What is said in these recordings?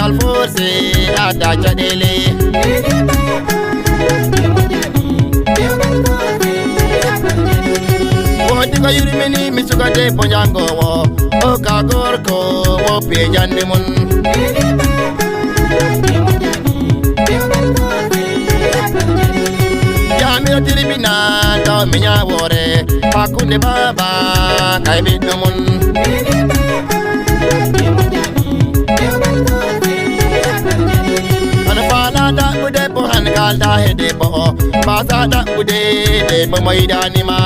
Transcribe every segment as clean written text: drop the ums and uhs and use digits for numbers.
Dewgal force ada chadele Diga yurmini misuga de ponjango wo o ka gorko wo pejande mun Jamil tilibina do minya wore pakunde baba kai bidumun Ana pala da bude po han kalda hede po pasa da bude de po maidani ma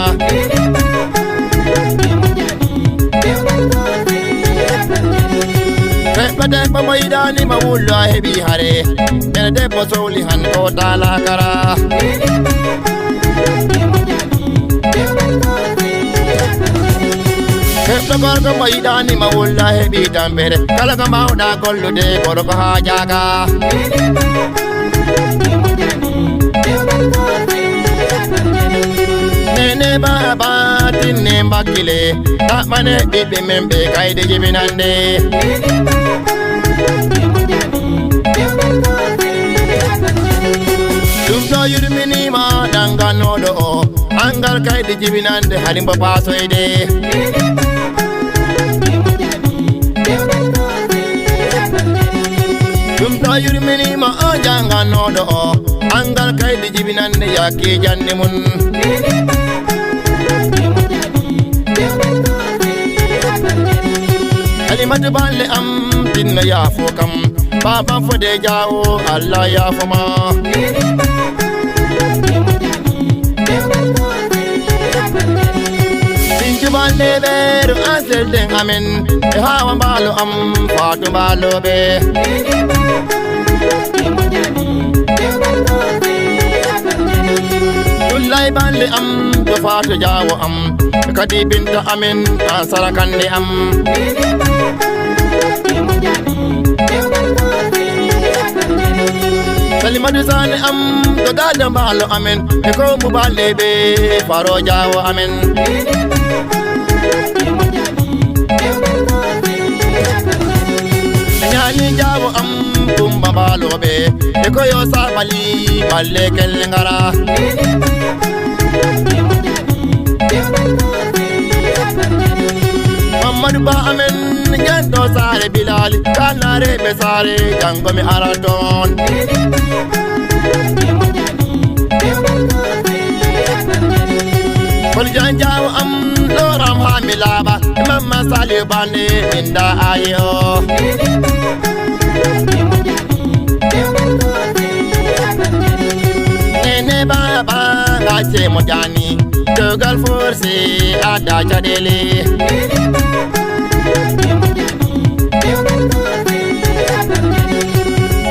Pede pa maidani ma wulla hebi hare Nene de po soli han kota la kara Pede gorgo maidani ma wulla hebi dambere Kala ka mauda kollu de gorgo hajaga Nene baba tinne mbakile Tak mane bibi membe kaide jiminande Dumdo yurmini ma danga nodo Angal kaide jiminande halimba paso ide Dumdo yurmini ma danga nodo Angal kaide jiminande yaki janne mun Alimatu balle am dinna ya fokam baba fode jawo Allah ya fama Dinki balle beru asel den amen e hawa balo am fatu balo be Ulai balle am to fatu jawo am kadi binta amen ansara kande am Salimadu sane am to dadam balo amen e ko mu balle be faro jawo amen Nyani jawo am tumba balo be e ko yo sabali balle kelngara Mamadu ba amen gendo sare bilali kanare be sare jango mi araton Kol janjaw am loram ha milaba mamma sale bande inda ayo Nene baba gache mojani Dewgal force ada chadele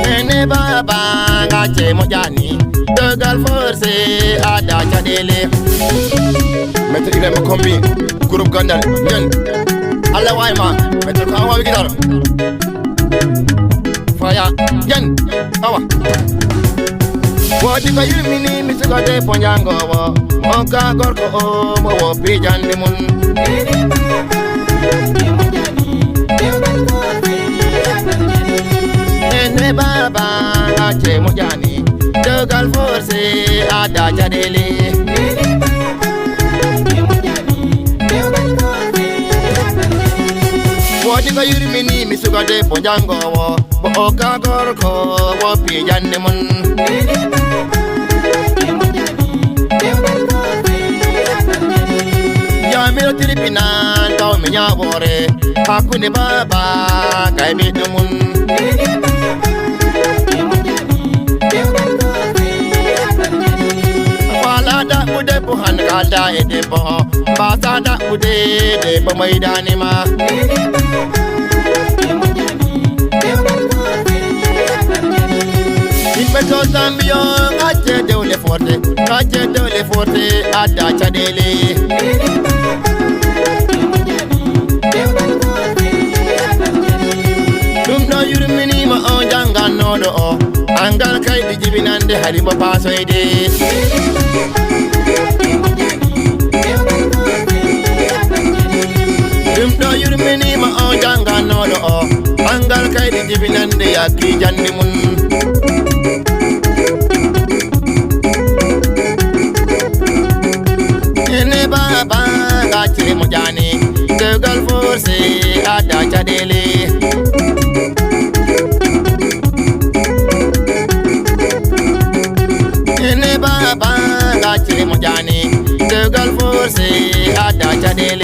Nene baba gache mojani Dewgal force ada chadele Maître Ibrahima Kombi groupe Gandal ñen Allah way ma maître ko awa guitar Faya ñen awa Wadi ka yurmini misuga de ponjango wo Monka gorko o wo pijandi mun Nene baba gache mojani Dewgal force ada chadele Wadi ka yurmini misuga de ponjango wo Monka gorko wo pijandi mun Jamil tilibina do minya wore hakune baba kai bidumun Fala da bude buhan kalda ede bo basa da bude de bo maidani ma Inbeto Zambia kache dewle forte ada chadele Dumdo yurmini ma janga nodo angal kai di jibinande halimba paso ide Dumdo yurmini ma janga nodo Bangal kay di jibinande yakki jandi mun. Ene baba gache mojani Dewgal force ada chadele. Ene baba gache mojani Dewgal force ada chadele.